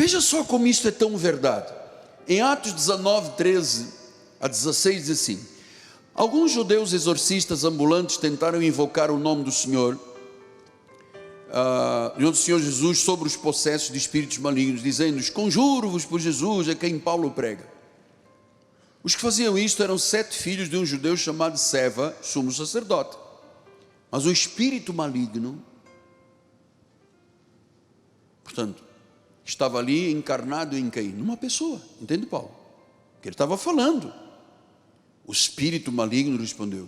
Veja só como isso é tão verdade. Em Atos 19, 13 a 16 diz assim: alguns judeus exorcistas ambulantes tentaram invocar o nome do Senhor, do Senhor Jesus sobre os possessos de espíritos malignos, dizendo-lhes: conjuro-vos por Jesus a quem Paulo prega. Os que faziam isto eram 7 filhos de um judeu chamado Seva, sumo sacerdote. Mas o espírito maligno, portanto, estava ali encarnado em quem? Numa pessoa, entende, Paulo? Que ele estava falando. O espírito maligno respondeu: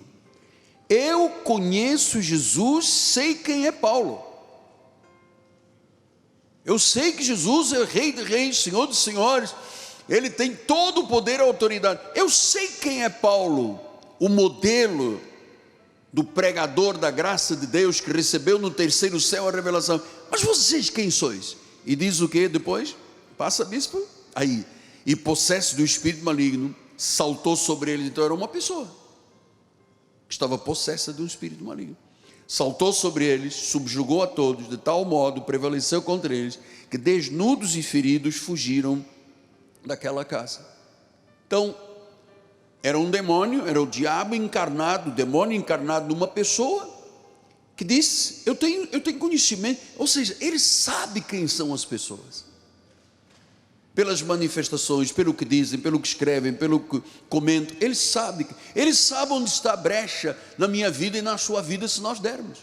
eu conheço Jesus, sei quem é Paulo. Eu sei que Jesus é Rei de Reis, Senhor dos Senhores. Ele tem todo o poder e autoridade. Eu sei quem é Paulo, o modelo do pregador da graça de Deus, que recebeu no terceiro céu a revelação. Mas vocês quem sois? E diz o que depois? Passa, bispo? Aí, e possesso do espírito maligno, saltou sobre eles. Então era uma pessoa que estava possessa de um espírito maligno. Saltou sobre eles, subjugou a todos, de tal modo prevaleceu contra eles, que desnudos e feridos fugiram daquela casa. Então, era um demônio, era o diabo encarnado, o demônio encarnado numa pessoa, que disse: eu tenho conhecimento. Ou seja, ele sabe quem são as pessoas, pelas manifestações, pelo que dizem, pelo que escrevem, pelo que comentam. Ele sabe onde está a brecha na minha vida e na sua vida, se nós dermos.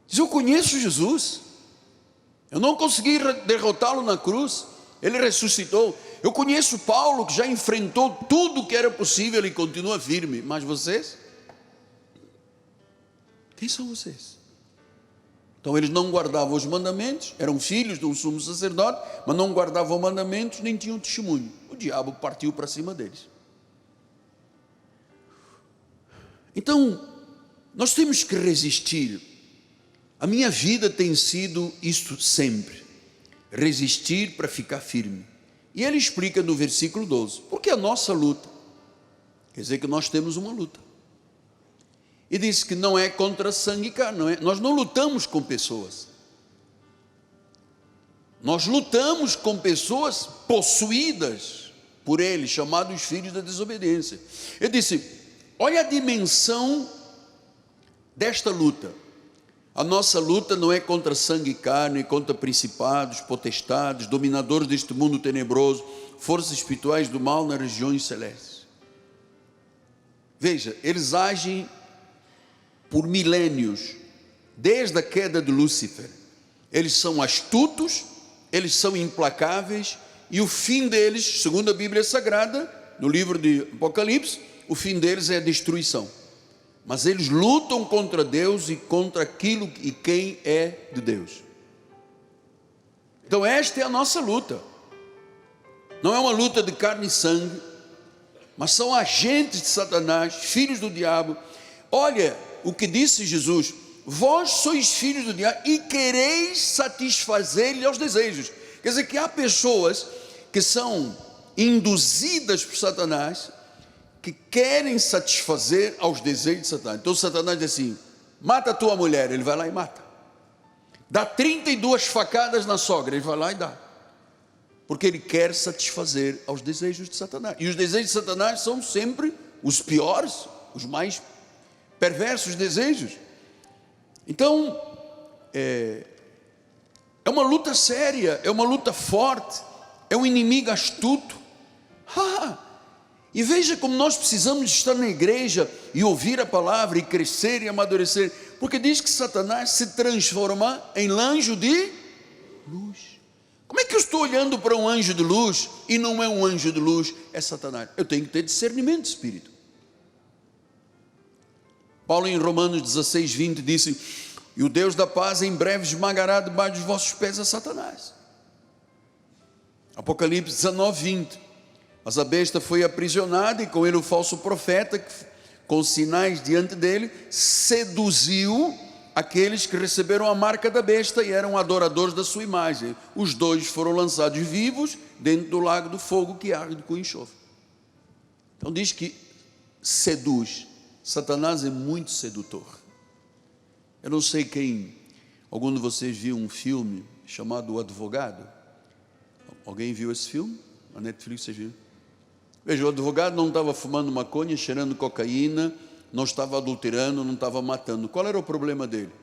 Diz: eu conheço Jesus, eu não consegui derrotá-lo na cruz, ele ressuscitou. Eu conheço Paulo, que já enfrentou tudo que era possível e continua firme. Mas vocês? Quem são vocês? Então eles não guardavam os mandamentos, eram filhos de um sumo sacerdote, mas não guardavam mandamentos, nem tinham testemunho. O diabo partiu para cima deles. Então, nós temos que resistir. A minha vida tem sido isto sempre: resistir para ficar firme. E ele explica no versículo 12, porque a nossa luta, quer dizer que nós temos uma luta. E diz que não é contra sangue e carne, nós não lutamos com pessoas. Nós lutamos com pessoas possuídas por ele, chamados filhos da desobediência. Ele disse: olha a dimensão desta luta. A nossa luta não é contra sangue e carne, contra principados, potestades, dominadores deste mundo tenebroso, forças espirituais do mal nas regiões celestes. Veja, eles agem por milênios, desde a queda de Lúcifer. Eles são astutos, eles são implacáveis, e o fim deles, segundo a Bíblia Sagrada, no livro de Apocalipse, o fim deles é a destruição. Mas eles lutam contra Deus e contra aquilo e quem é de Deus. Então esta é a nossa luta. Não é uma luta de carne e sangue, mas são agentes de Satanás, filhos do diabo. Olha o que disse Jesus: vós sois filhos do diabo e quereis satisfazer-lhe aos desejos. Quer dizer que há pessoas que são induzidas por Satanás, que querem satisfazer aos desejos de Satanás. Então Satanás diz assim: mata a tua mulher, ele vai lá e mata. Dá 32 facadas na sogra, ele vai lá e dá. Porque ele quer satisfazer aos desejos de Satanás. E os desejos de Satanás são sempre os piores, os mais perversos desejos. Então, é uma luta séria, é uma luta forte, é um inimigo astuto. E veja como nós precisamos estar na igreja e ouvir a palavra e crescer e amadurecer, porque diz que Satanás se transforma em anjo de luz. Como é que eu estou olhando para um anjo de luz e não é um anjo de luz, é Satanás? Eu tenho que ter discernimento de espírito. Paulo em Romanos 16, 20 disse: e o Deus da paz em breve esmagará debaixo dos vossos pés a Satanás. Apocalipse 19, 20. Mas a besta foi aprisionada e com ele o falso profeta, que com sinais diante dele seduziu aqueles que receberam a marca da besta e eram adoradores da sua imagem. Os dois foram lançados vivos dentro do lago do fogo que arde com enxofre. Então diz que seduz. Satanás é muito sedutor. Eu não sei quem Algum de vocês viu um filme chamado O Advogado? Alguém viu esse filme? A Netflix, vocês viram? Veja, o advogado não estava fumando maconha, cheirando cocaína, não estava adulterando, não estava matando. Qual era o problema dele?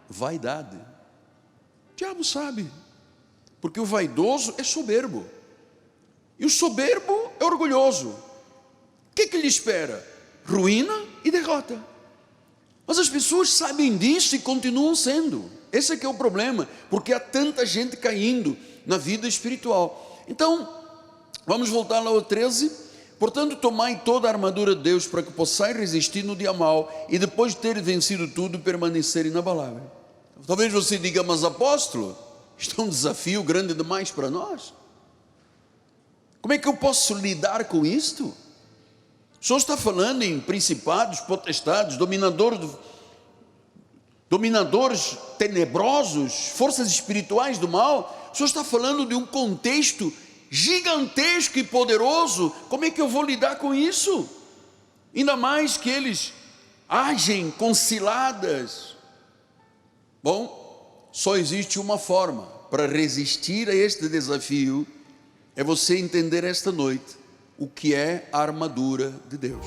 Vaidade. O diabo sabe, porque o vaidoso é soberbo, e o soberbo é orgulhoso. O que lhe espera? Ruína e derrota. Mas as pessoas sabem disso e continuam sendo. Esse é que é o problema, porque há tanta gente caindo na vida espiritual. Então, vamos voltar lá ao 13. Portanto, tomai toda a armadura de Deus, para que possais resistir no dia mau, e depois de ter vencido tudo, permanecer inabalável. Talvez você diga: mas apóstolo, isto é um desafio grande demais para nós. Como é que eu posso lidar com isto? O Senhor está falando em principados, potestades, dominadores tenebrosos, forças espirituais do mal. O Senhor está falando de um contexto gigantesco e poderoso. Como é que eu vou lidar com isso? Ainda mais que eles agem com ciladas. Bom, só existe uma forma para resistir a este desafio, é você entender esta noite o que é a armadura de Deus.